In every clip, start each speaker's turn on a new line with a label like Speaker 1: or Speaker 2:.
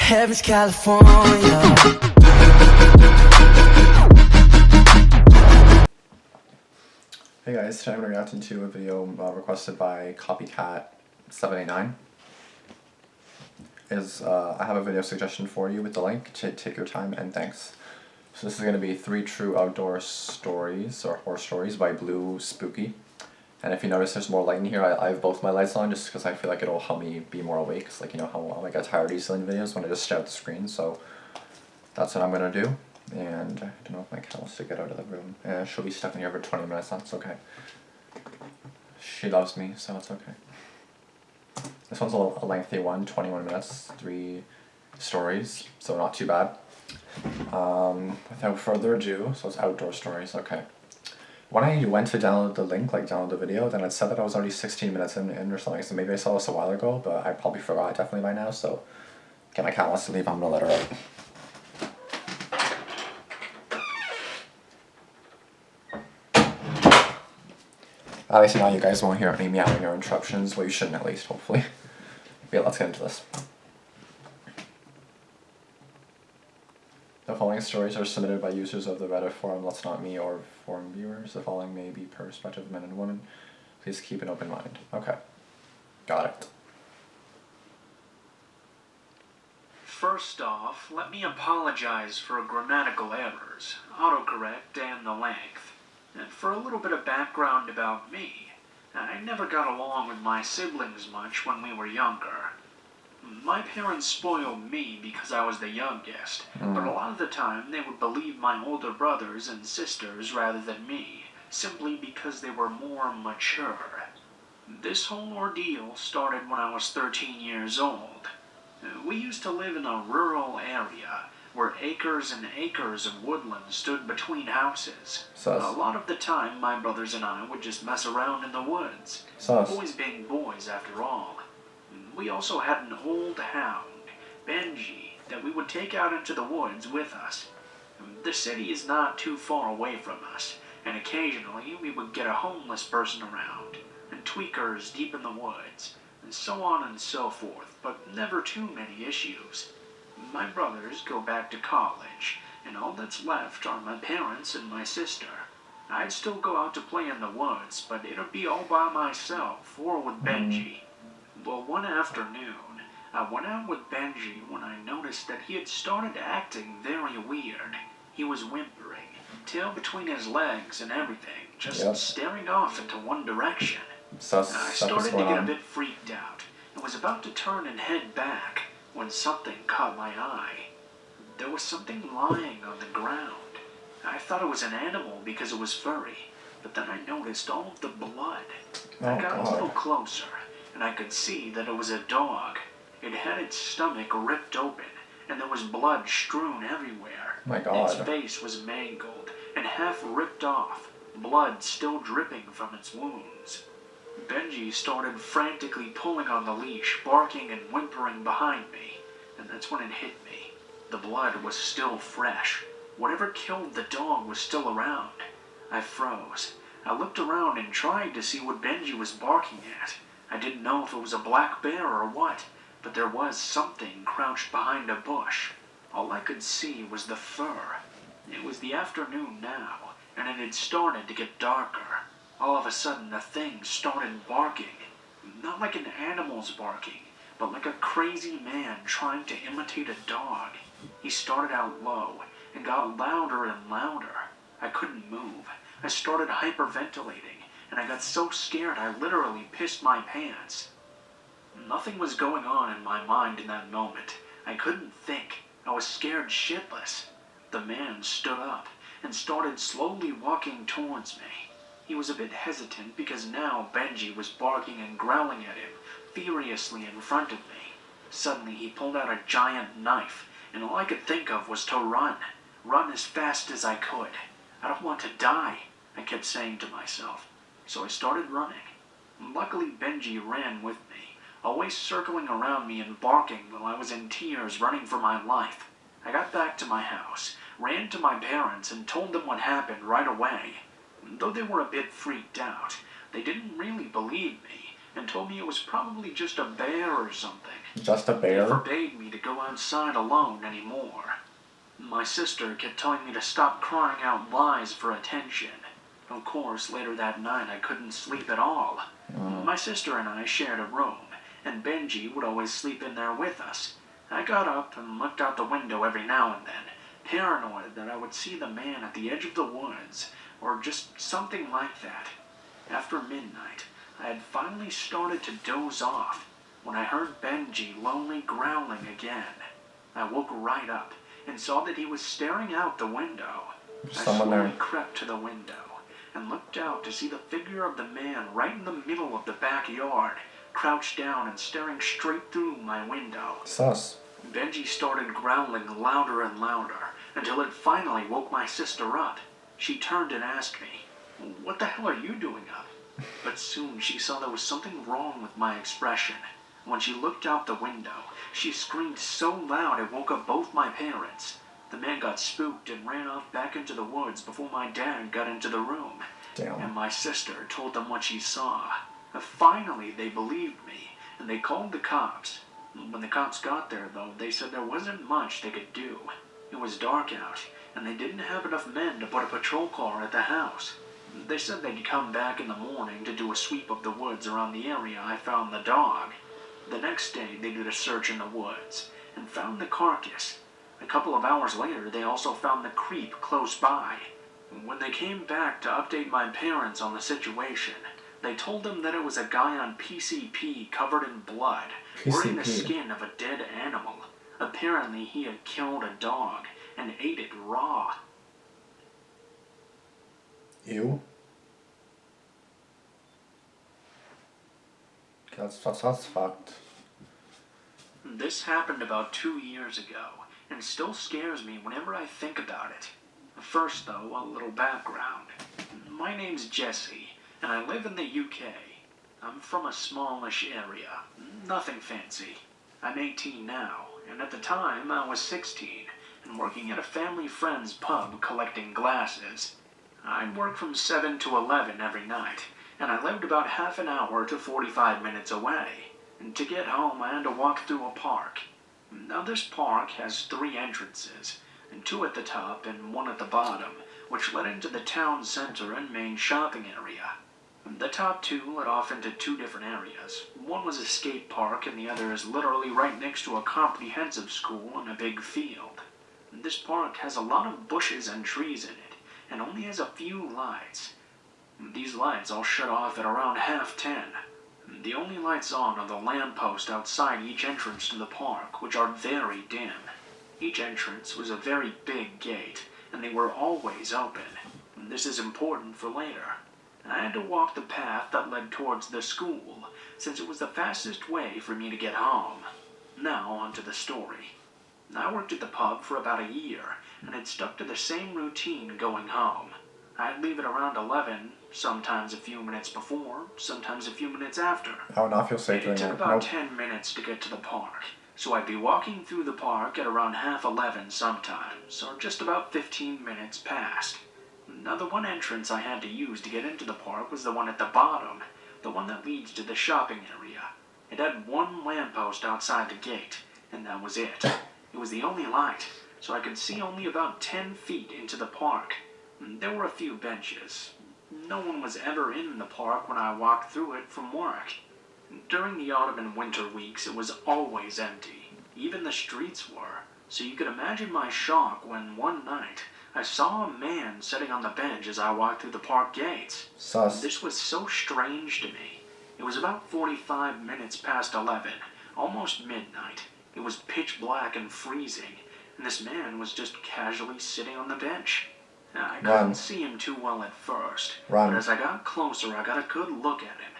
Speaker 1: Heaven's California.
Speaker 2: Hey guys, today I'm going to react to a video requested by Copycat789. I have a video suggestion for you with the link. Take your time and thanks. So this is going to be 3 True Outdoor Stories, or Horror Stories, by Blue Spooky. And if you notice there's more light in here, I have both my lights on just because I feel like it'll help me be more awake. Cause, like, you know how I get tired easily in videos when I just stare at the screen, so that's what I'm going to do. And I don't know if my cat wants to get out of the room. She'll be stuck in here for 20 minutes, that's okay. She loves me, so it's okay. This one's a lengthy one, 21 minutes, 3 stories, so not too bad. Without further ado, so it's outdoor stories, okay. When I went to download the link, like download the video, then it said that I was already 16 minutes in or something, so maybe I saw this a while ago, but I probably forgot definitely by now, so okay, my cat wants to leave, I'm gonna let her out. At least now you guys won't hear any meowing or interruptions, well you shouldn't at least, hopefully. But yeah, let's get into this. The following stories are submitted by users of the Reddit forum Let's Not Me or forum viewers. The following may be perspective of men and women. Please keep an open mind. Okay. Got it.
Speaker 3: First off, let me apologize for grammatical errors, autocorrect, and the length. And for a little bit of background about me, I never got along with my siblings much when we were younger. My parents spoiled me because I was the youngest, but a lot of the time they would believe my older brothers and sisters rather than me, simply because they were more mature. This whole ordeal started when I was 13 years old. We used to live in a rural area where acres and acres of woodland stood between houses. A lot of the time my brothers and I would just mess around in the woods, boys being boys after all. We also had an old hound, Benji, that we would take out into the woods with us. The city is not too far away from us, and occasionally we would get a homeless person around, and tweakers deep in the woods, and so on and so forth, but never too many issues. My brothers go back to college, and all that's left are my parents and my sister. I'd still go out to play in the woods, but it'd be all by myself, or with Benji. Well, one afternoon, I went out with Benji when I noticed that he had started acting very weird. He was whimpering, tail between his legs and everything, just staring off into one direction. I started to get a bit freaked out, and was about to turn and head back, when something caught my eye. There was something lying on the ground. I thought it was an animal because it was furry, but then I noticed all of the blood. I got a little closer, and I could see that it was a dog. It had its stomach ripped open, and there was blood strewn everywhere. Its face was mangled and half ripped off, blood still dripping from its wounds. Benji started frantically pulling on the leash, barking and whimpering behind me, and that's when it hit me. The blood was still fresh. Whatever killed the dog was still around. I froze. I looked around and tried to see what Benji was barking at. I didn't know if it was a black bear or what, but there was something crouched behind a bush. All I could see was the fur. It was the afternoon now, and it had started to get darker. All of a sudden, the thing started barking. Not like an animal's barking, but like a crazy man trying to imitate a dog. He started out low and got louder and louder. I couldn't move. I started hyperventilating, and I got so scared I literally pissed my pants. Nothing was going on in my mind in that moment. I couldn't think. I was scared shitless. The man stood up and started slowly walking towards me. He was a bit hesitant because now Benji was barking and growling at him furiously in front of me. Suddenly he pulled out a giant knife, and all I could think of was to run. Run as fast as I could. I don't want to die, I kept saying to myself. So I started running. Luckily Benji ran with me, always circling around me and barking while I was in tears running for my life. I got back to my house, ran to my parents and told them what happened right away. Though they were a bit freaked out, they didn't really believe me and told me it was probably just a bear or something.
Speaker 2: Just a
Speaker 3: He
Speaker 2: bear?
Speaker 3: forbade me to go outside alone anymore. My sister kept telling me to stop crying out lies for attention. Of course, later that night I couldn't sleep at all. My sister and I shared a room, and Benji would always sleep in there with us. I got up and looked out the window every now and then, paranoid that I would see the man at the edge of the woods, or just something like that. After midnight, I had finally started to doze off when I heard Benji lonely growling again. I woke right up and saw that he was staring out the window.
Speaker 2: Someone
Speaker 3: I
Speaker 2: there.
Speaker 3: slowly crept to the window and looked out to see the figure of the man right in the middle of the backyard, crouched down and staring straight through my window.
Speaker 2: Sus.
Speaker 3: Benji started growling louder and louder until it finally woke my sister up. She turned and asked me, "What the hell are you doing up?" But soon she saw there was something wrong with my expression. When she looked out the window, she screamed so loud it woke up both my parents. The man got spooked and ran off back into the woods before my dad got into the room.
Speaker 2: Damn.
Speaker 3: And my sister told them what she saw. Finally, they believed me, and they called the cops. When the cops got there, though, they said there wasn't much they could do. It was dark out, and they didn't have enough men to put a patrol car at the house. They said they'd come back in the morning to do a sweep of the woods around the area I found the dog. The next day, they did a search in the woods and found the carcass. A couple of hours later, they also found the creep close by. When they came back to update my parents on the situation, they told them that it was a guy on PCP covered in blood, wearing the
Speaker 2: PCP.
Speaker 3: skin of a dead animal. Apparently, he had killed a dog and ate it raw.
Speaker 2: Ew. That's fucked.
Speaker 3: This happened about 2 years ago, and still scares me whenever I think about it. First, though, a little background. My name's Jesse, and I live in the UK. I'm from a smallish area, nothing fancy. I'm 18 now, and at the time I was 16, and working at a family friend's pub collecting glasses. I'd work from 7 to 11 every night, and I lived about half an hour to 45 minutes away. And to get home, I had to walk through a park. Now, this park has 3 entrances, and 2 at the top and 1 at the bottom, which led into the town center and main shopping area. The top 2 led off into 2 different areas. One was a skate park, and the other is literally right next to a comprehensive school and a big field. This park has a lot of bushes and trees in it, and only has a few lights. These lights all shut off at around 10:30. The only lights on are the lampposts outside each entrance to the park, which are very dim. Each entrance was a very big gate, and they were always open. This is important for later. I had to walk the path that led towards the school, since it was the fastest way for me to get home. Now, on to the story. I worked at the pub for about a year, and had stuck to the same routine going home. I'd leave at around 11, sometimes a few minutes before, sometimes a few minutes after.
Speaker 2: I would not feel safe doing
Speaker 3: It took
Speaker 2: that.
Speaker 3: about
Speaker 2: Nope.
Speaker 3: 10 minutes to get to the park, so I'd be walking through the park at around 11:30 sometimes, or just about 15 minutes past. Now, the one entrance I had to use to get into the park was the one at the bottom, the one that leads to the shopping area. It had 1 lamppost outside the gate, and that was it. It was the only light, so I could see only about 10 feet into the park. There were a few benches. No one was ever in the park when I walked through it from work. During the autumn and winter weeks, it was always empty. Even the streets were. So you could imagine my shock when one night I saw a man sitting on the bench as I walked through the park gates.
Speaker 2: Sus.
Speaker 3: This was so strange to me. It was about 45 minutes past 11, almost midnight. It was pitch black and freezing, and this man was just casually sitting on the bench. I couldn't
Speaker 2: Run.
Speaker 3: see him too well at first,
Speaker 2: Run.
Speaker 3: but as I got closer, I got a good look at him.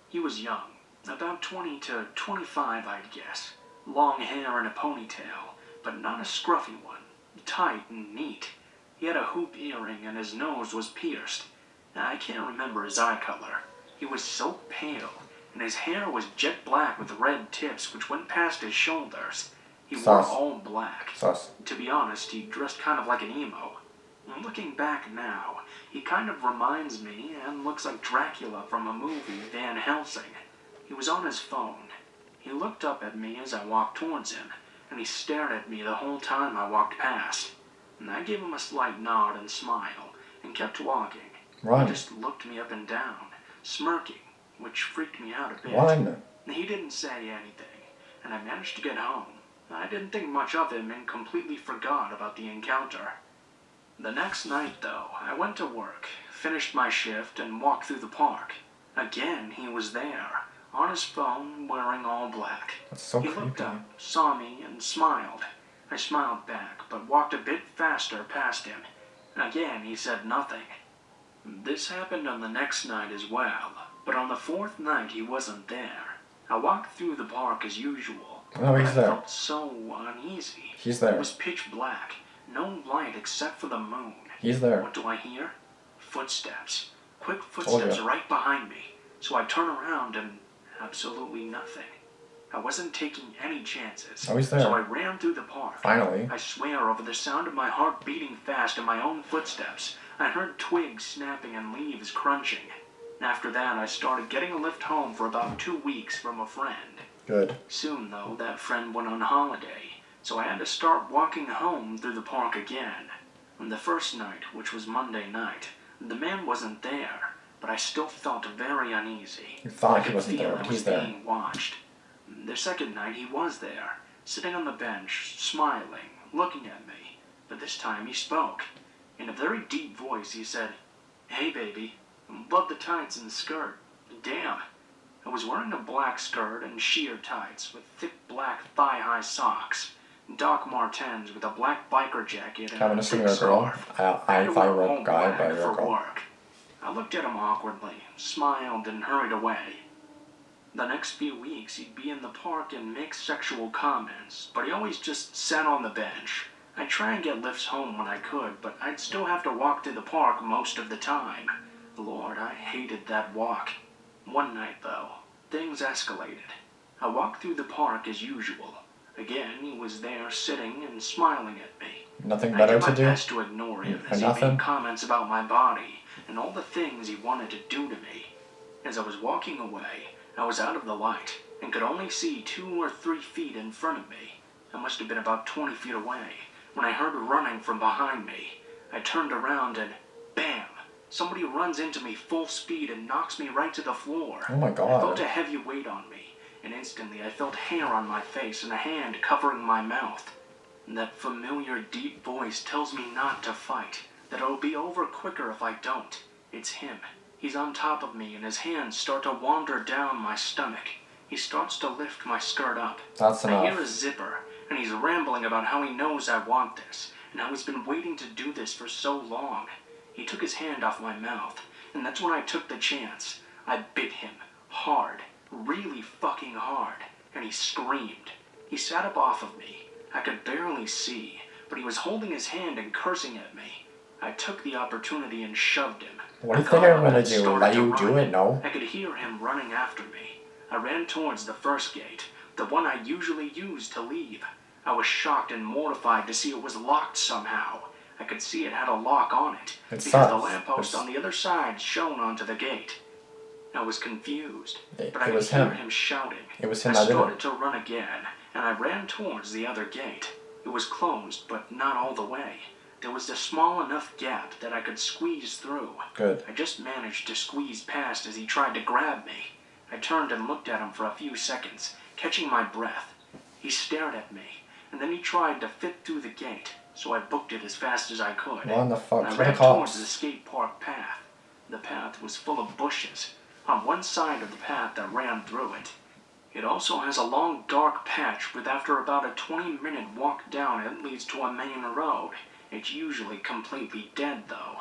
Speaker 3: He was young, about 20 to 25, I'd guess. Long hair and a ponytail, but not a scruffy one. Tight and neat. He had a hoop earring and his nose was pierced. I can't remember his eye color. He was so pale, and his hair was jet black with red tips which went past his shoulders. He wore
Speaker 2: Sus.
Speaker 3: all black.
Speaker 2: Sus.
Speaker 3: To be honest, he dressed kind of like an emo. Looking back now, he kind of reminds me and looks like Dracula from a movie, Van Helsing. He was on his phone. He looked up at me as I walked towards him, and he stared at me the whole time I walked past. And I gave him a slight nod and smile, and kept walking.
Speaker 2: Run.
Speaker 3: He just looked me up and down, smirking, which freaked me out a bit.
Speaker 2: Run.
Speaker 3: He didn't say anything, and I managed to get home. I didn't think much of him and completely forgot about the encounter. The next night, though, I went to work, finished my shift, and walked through the park. Again, he was there, on his phone, wearing all black.
Speaker 2: That's so
Speaker 3: He
Speaker 2: creepy.
Speaker 3: looked up, saw me, and smiled. I smiled back, but walked a bit faster past him. Again, he said nothing. This happened on the next night as well, but on the fourth night he wasn't there. I walked through the park as usual.
Speaker 2: Oh, he's
Speaker 3: I
Speaker 2: there.
Speaker 3: felt so uneasy.
Speaker 2: He's there.
Speaker 3: It was pitch black, no light except for the moon.
Speaker 2: He's there.
Speaker 3: What do I hear? Footsteps. Quick
Speaker 2: Told
Speaker 3: footsteps
Speaker 2: ya.
Speaker 3: right behind me. So I turn around and absolutely nothing. I wasn't taking any chances.
Speaker 2: Oh, he's there.
Speaker 3: So I ran through the park.
Speaker 2: Finally.
Speaker 3: I swear, over the sound of my heart beating fast and my own footsteps, I heard twigs snapping and leaves crunching. After that, I started getting a lift home for about 2 weeks from a friend.
Speaker 2: Good.
Speaker 3: Soon, though, that friend went on holiday, so I had to start walking home through the park again. On the first night, which was Monday night, the man wasn't there, but I still felt very uneasy.
Speaker 2: You thought
Speaker 3: I
Speaker 2: he
Speaker 3: could
Speaker 2: wasn't
Speaker 3: feel
Speaker 2: there,
Speaker 3: I
Speaker 2: but
Speaker 3: was
Speaker 2: he's there.
Speaker 3: being watched. The second night, he was there, sitting on the bench, smiling, looking at me. But this time he spoke. In a very deep voice, he said, "Hey, baby, love the tights and the skirt. Damn." I was wearing a black skirt and sheer tights with thick black thigh-high socks, Doc Martens with a black biker jacket and
Speaker 2: Kevin,
Speaker 3: a
Speaker 2: assume
Speaker 3: thick
Speaker 2: you're a girl.
Speaker 3: scarf.
Speaker 2: I
Speaker 3: had to
Speaker 2: thought you
Speaker 3: wear
Speaker 2: were
Speaker 3: all
Speaker 2: a guy,
Speaker 3: black
Speaker 2: but you're a
Speaker 3: for
Speaker 2: girl.
Speaker 3: work. I looked at him awkwardly, smiled, and hurried away. The next few weeks, he'd be in the park and make sexual comments, but he always just sat on the bench. I'd try and get lifts home when I could, but I'd still have to walk through the park most of the time. Lord, I hated that walk. One night, though, things escalated. I walked through the park as usual. Again, he was there sitting and smiling at me.
Speaker 2: Nothing
Speaker 3: I
Speaker 2: better
Speaker 3: did my
Speaker 2: to do?
Speaker 3: best to ignore him
Speaker 2: For
Speaker 3: as he
Speaker 2: nothing?
Speaker 3: made comments about my body and all the things he wanted to do to me. As I was walking away, I was out of the light and could only see 2 or 3 feet in front of me. I must have been about 20 feet away when I heard running from behind me. I turned around and bam! Somebody runs into me full speed and knocks me right to the floor.
Speaker 2: Oh my
Speaker 3: I felt
Speaker 2: god.
Speaker 3: a heavy weight on me, and instantly I felt hair on my face and a hand covering my mouth. That familiar deep voice tells me not to fight, that it'll be over quicker if I don't. It's him. He's on top of me and his hands start to wander down my stomach. He starts to lift my skirt up.
Speaker 2: That's
Speaker 3: I hear
Speaker 2: enough.
Speaker 3: a zipper, and he's rambling about how he knows I want this, and how he's been waiting to do this for so long. He took his hand off my mouth, and that's when I took the chance. I bit him, hard, really fucking hard, and he screamed. He sat up off of me. I could barely see, but he was holding his hand and cursing at me. I took the opportunity and shoved him.
Speaker 2: What do you
Speaker 3: I
Speaker 2: think
Speaker 3: got
Speaker 2: I'm
Speaker 3: up
Speaker 2: gonna
Speaker 3: and
Speaker 2: do?
Speaker 3: started
Speaker 2: Let
Speaker 3: to
Speaker 2: you do
Speaker 3: run.
Speaker 2: it? No.
Speaker 3: I could hear him running after me. I ran towards the first gate, the one I usually use to leave. I was shocked and mortified to see it was locked somehow. I could see it had a lock on it,
Speaker 2: It
Speaker 3: because the
Speaker 2: sucks.
Speaker 3: lamppost on the other side shone onto the gate. I was confused, but I
Speaker 2: It
Speaker 3: could
Speaker 2: was
Speaker 3: hear
Speaker 2: him.
Speaker 3: him shouting.
Speaker 2: It was
Speaker 3: I
Speaker 2: him that did
Speaker 3: started
Speaker 2: it.
Speaker 3: to run again, and I ran towards the other gate. It was closed, but not all the way. There was a small enough gap that I could squeeze through.
Speaker 2: Good.
Speaker 3: I just managed to squeeze past as he tried to grab me. I turned and looked at him for a few seconds, catching my breath. He stared at me, and then he tried to fit through the gate, so I booked it as fast as I could.
Speaker 2: What the fuck?
Speaker 3: I
Speaker 2: For the
Speaker 3: ran towards the
Speaker 2: cops.
Speaker 3: skate park path. The path was full of bushes. On one side of the path that ran through it. It also has a long dark patch with after about a 20-minute walk down it leads to a main road. It's usually completely dead though.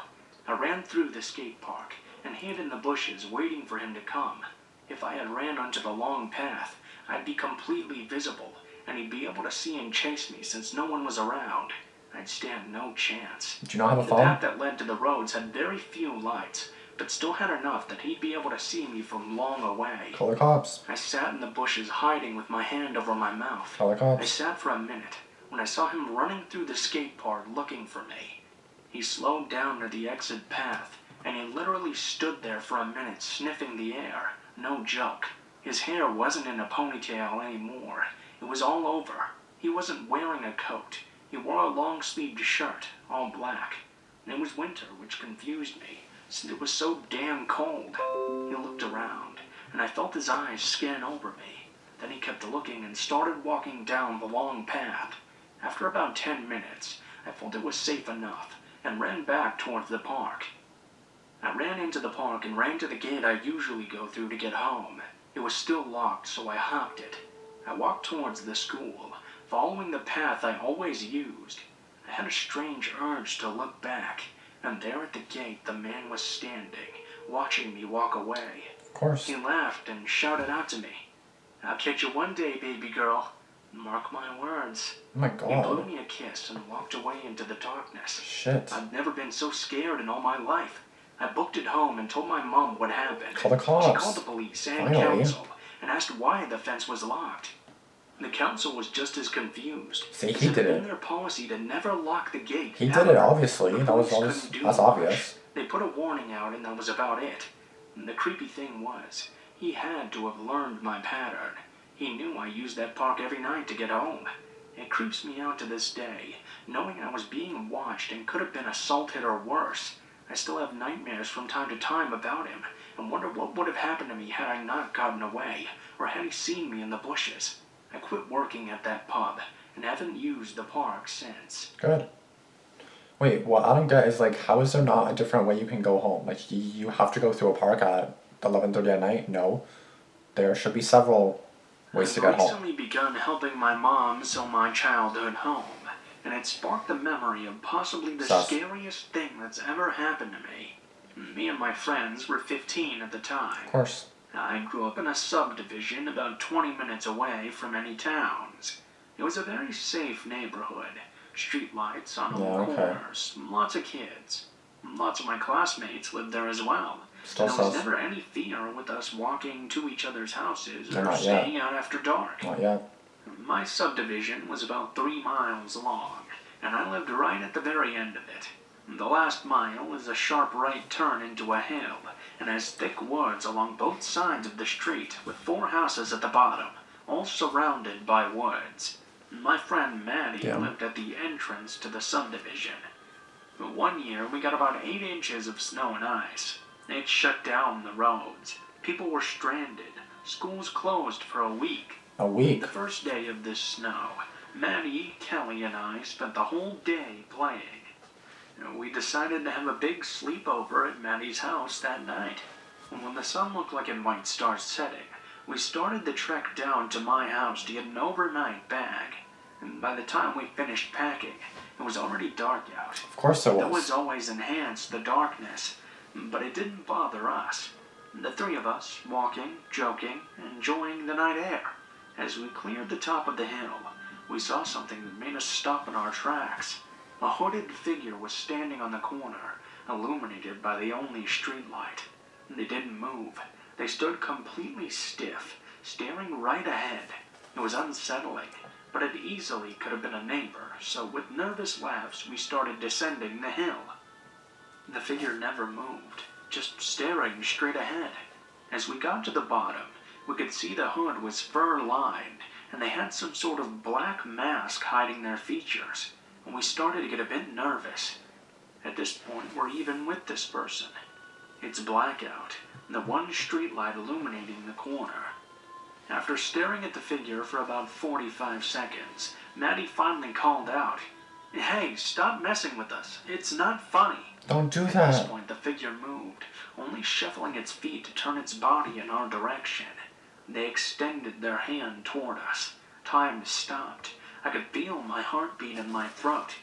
Speaker 3: I ran through the skate park and hid in the bushes waiting for him to come. If I had ran onto the long path, I'd be completely visible and he'd be able to see and chase me since no one was around. I'd stand no chance.
Speaker 2: Do you not have a
Speaker 3: The
Speaker 2: phone?
Speaker 3: path that led to the roads had very few lights, but still had enough that he'd be able to see me from long away.
Speaker 2: Call the cops.
Speaker 3: I sat in the bushes hiding with my hand over my mouth.
Speaker 2: Call the
Speaker 3: I
Speaker 2: cops.
Speaker 3: sat for a minute when I saw him running through the skate park looking for me. He slowed down near the exit path, and he literally stood there for a minute sniffing the air. No joke. His hair wasn't in a ponytail anymore. It was all over. He wasn't wearing a coat. He wore a long-sleeved shirt, all black. And it was winter, which confused me, since it was so damn cold. He looked around, and I felt his eyes scan over me. Then he kept looking and started walking down the long path. After about 10 minutes, I felt it was safe enough, and ran back towards the park. I ran into the park and ran to the gate I usually go through to get home. It was still locked, so I hopped it. I walked towards the school, following the path I always used. I had a strange urge to look back, and there at the gate the man was standing, watching me walk away.
Speaker 2: Of course.
Speaker 3: He laughed and shouted out to me, "I'll catch you one day, baby girl. Mark my words."
Speaker 2: Oh my
Speaker 3: He blew
Speaker 2: god.
Speaker 3: me a kiss and walked away into the darkness.
Speaker 2: Shit.
Speaker 3: I've never been so scared in all my life. I booked it home and told my mom what happened.
Speaker 2: Call the cops.
Speaker 3: She called the police and
Speaker 2: Finally.
Speaker 3: council and asked why the fence was locked. The council was just as confused.
Speaker 2: See, he
Speaker 3: It had
Speaker 2: did
Speaker 3: been
Speaker 2: it.
Speaker 3: their policy to never lock the gate.
Speaker 2: He did
Speaker 3: ever.
Speaker 2: it, obviously.
Speaker 3: The
Speaker 2: That was
Speaker 3: police
Speaker 2: always,
Speaker 3: couldn't do
Speaker 2: that's
Speaker 3: much.
Speaker 2: obvious.
Speaker 3: They put a warning out and that was about it. And the creepy thing was, he had to have learned my pattern. He knew I used that park every night to get home. It creeps me out to this day, knowing I was being watched and could have been assaulted or worse. I still have nightmares from time to time about him, and wonder what would have happened to me had I not gotten away, or had he seen me in the bushes. I quit working at that pub, and haven't used the park since.
Speaker 2: Good. Wait, what I don't get is like, how is there not a different way you can go home? Like, you have to go through a park at 11:30 at night? No. There should be several ways to get
Speaker 3: I've
Speaker 2: home.
Speaker 3: recently begun helping my mom sell my childhood home, and it sparked the memory of possibly the
Speaker 2: Sus.
Speaker 3: scariest thing that's ever happened to me. Me and my friends were 15 at the time.
Speaker 2: Of course.
Speaker 3: I grew up in a subdivision about 20 minutes away from any towns. It was a very safe neighborhood. Street lights on all
Speaker 2: Yeah, okay.
Speaker 3: corners, lots of kids. Lots of my classmates lived there as well.
Speaker 2: Still
Speaker 3: There was
Speaker 2: sus.
Speaker 3: never any fear with us walking to each other's houses
Speaker 2: No,
Speaker 3: or
Speaker 2: not yet.
Speaker 3: staying out after dark.
Speaker 2: Not yet.
Speaker 3: My subdivision was about 3 miles long, and I lived right at the very end of it. The last mile is a sharp right turn into a hill, and has thick woods along both sides of the street, with 4 houses at the bottom, all surrounded by woods. My friend Maddie
Speaker 2: Yeah.
Speaker 3: lived at the entrance to the subdivision. One year, we got about 8 inches of snow and ice. It shut down the roads. People were stranded. Schools closed for a week.
Speaker 2: A week.
Speaker 3: The first day of this snow, Maddie, Kelly, and I spent the whole day playing. We decided to have a big sleepover at Maddie's house that night. And when the sun looked like it might start setting, we started the trek down to my house to get an overnight bag. And by the time we finished packing, it was already dark out.
Speaker 2: Of course it
Speaker 3: That
Speaker 2: was.
Speaker 3: was always enhanced the darkness, but it didn't bother us. The 3 of us, walking, joking, enjoying the night air. As we cleared the top of the hill, we saw something that made us stop in our tracks. A hooded figure was standing on the corner, illuminated by the only street light. They didn't move. They stood completely stiff, staring right ahead. It was unsettling, but it easily could have been a neighbor, so with nervous laughs we started descending the hill. The figure never moved, just staring straight ahead. As we got to the bottom, we could see the hood was fur-lined, and they had some sort of black mask hiding their features, and we started to get a bit nervous. At this point, we're even with this person. It's blackout, the one streetlight illuminating the corner. After staring at the figure for about 45 seconds, Maddie finally called out, "Hey, stop messing with us. It's not funny."
Speaker 2: Don't do
Speaker 3: At this
Speaker 2: that.
Speaker 3: point, the figure moved, only shuffling its feet to turn its body in our direction. They extended their hand toward us. Time stopped. I could feel my heartbeat in my throat.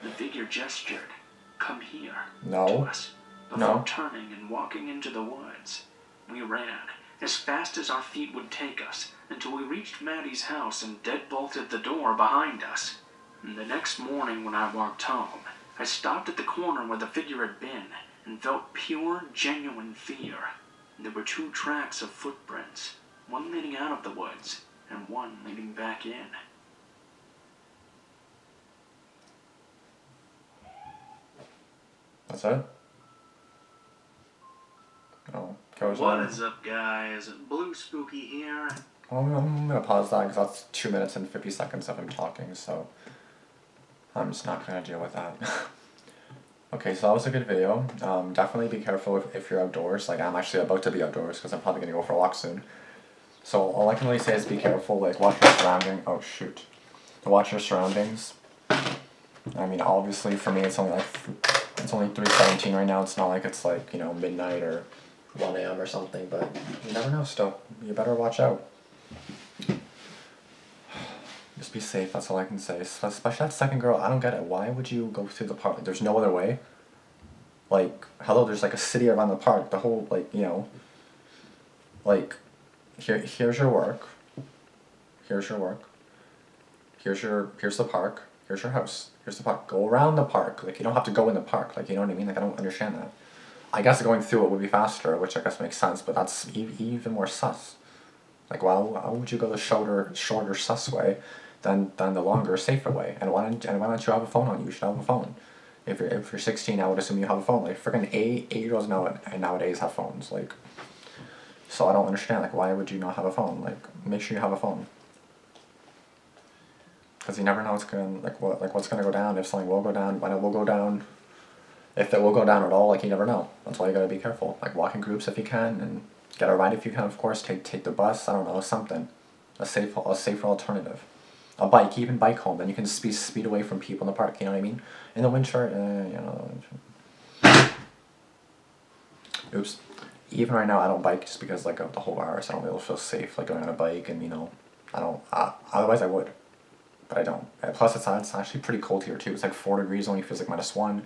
Speaker 3: The figure gestured, "Come here," to
Speaker 2: No.
Speaker 3: us, before
Speaker 2: No.
Speaker 3: turning and walking into the woods. We ran, as fast as our feet would take us, until we reached Maddie's house and deadbolted the door behind us. The next morning when I walked home, I stopped at the corner where the figure had been, and felt pure, genuine fear. There were 2 tracks of footprints, one leading out of the woods, and one leading back in.
Speaker 2: That's it? Oh, goes
Speaker 3: What
Speaker 2: on.
Speaker 3: is up, guys? Blue Spooky here.
Speaker 2: Well, I'm gonna pause that because that's 2 minutes and 50 seconds of him talking, so I'm just not gonna deal with that. Okay, so that was a good video. Definitely be careful if you're outdoors. Like, I'm actually about to be outdoors because I'm probably gonna go for a walk soon. So all I can really say is be careful. Like, watch your surroundings. Oh shoot, watch your surroundings. I mean, obviously for me it's only 3:17 right now. It's not like it's like, you know, midnight or 1 a.m. or something, but you never know. Still, you better watch out. Just be safe, that's all I can say. Especially that second girl, I don't get it. Why would you go through the park? Like, there's no other way. Like, hello, there's like a city around the park. The whole, like, you know, like, here's your work. Here's your work. Here's the park. Here's your house. Here's the park. Go around the park. Like, you don't have to go in the park. Like, you know what I mean? Like, I don't understand that. I guess going through it would be faster, which I guess makes sense, but that's even more sus. Like, why would you go the shorter sus way than the longer, safer way? And why don't you have a phone on you? You should have a phone. If you're 16, I would assume you have a phone. Like, freaking 8-year-olds nowadays have phones. Like, so I don't understand. Like, why would you not have a phone? Like, make sure you have a phone. Because you never know what's gonna go down. If something will go down, when it will go down. If it will go down at all, like, you never know. That's why you gotta be careful. Like, walk in groups if you can, and get a ride if you can, of course. Take the bus. I don't know, something. A safer alternative. A bike, even bike home. Then you can speed away from people in the park. You know what I mean? In the winter, you know. Oops. Even right now, I don't bike just because, like, of the whole virus. I don't really feel safe, like, going on a bike, and, you know, I don't. Otherwise, I would, but I don't. And plus, it's actually pretty cold here too. It's like 4 degrees. Only feels like -1.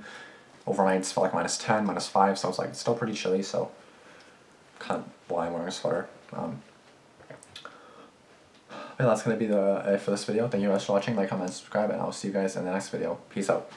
Speaker 2: Overnight, it's felt like -10, -5. So it's like it's still pretty chilly. So, kind of why I'm wearing a sweater. But that's gonna be it for this video. Thank you guys for watching. Like, comment, subscribe, and I'll see you guys in the next video. Peace out.